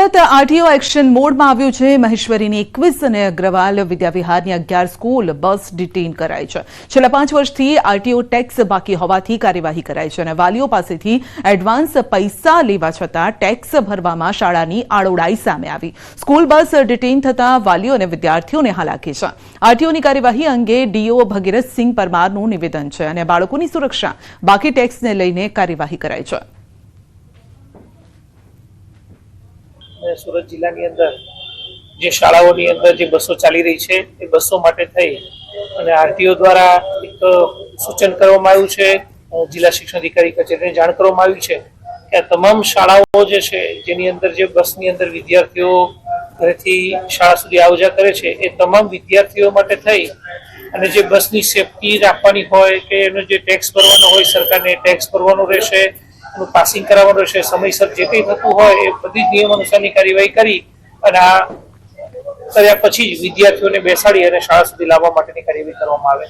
Surat RTO action મોડમાં આવ્યું છે। મહેશ્વરીની 21 અને અગ્રવાલ વિદ્યાવિહારની 11 સ્કૂલ બસ ડિટેઇન કરાઈ છે। છેલ્લા 5 વર્ષથી આરટીઓ ટેક્સ બાકી હોવાથી કાર્યવાહી કરાઈ છે અને વાલીઓ પાસેથી એડવાન્સ પૈસા લેવા છતાં ટેક્સ ભરવામાં શાળાની આડોડાઈ સામે આવી। સ્કૂલ બસ ડિટેઇન થતાં વાલીઓ અને વિદ્યાર્થીઓને હાલાકી છે। આરટીઓની કાર્યવાહી અંગે ડીઓ ભગીરથસિંહ પરમારનું નિવેદન છે અને બાળકોની સુરક્ષા બાકી ટેક્સને લઈને કાર્યવાહી કરાઈ છે। सूरत जिला की अंदर जो शालाओं की अंदर जो बसों चाली रही है ए बसों माटे थई अने आरटीओ द्वारा एक सूचन करवामां आव्युं छे। जिला शिक्षण अधिकारी कचेरीने जाण करवामां आवी छे के तमाम शालाओं जे छे जेनी अंदर जे बसनी अंदर विद्यार्थीओ घरेथी शाळा सुधी आवजा करे छे ए तमाम विद्यार्थीओ माटे थई अने जे बसनी सेफ्टी राखवानी होय के एनो जे टेक्स भरवानो होय सरकारने टेक्स भरवानो रहेशे, पासिंग करावવાનું રહેશે, સમયસર જે કંઈ થતું હોય એ બધી નિયમ અનુસારની કાર્યવાહી કરી અને આ કર્યા પછી જ વિદ્યાર્થીઓને બેસાડી અને શાળા સુધી લાવવા માટેની કાર્યવાહી કરવામાં આવે।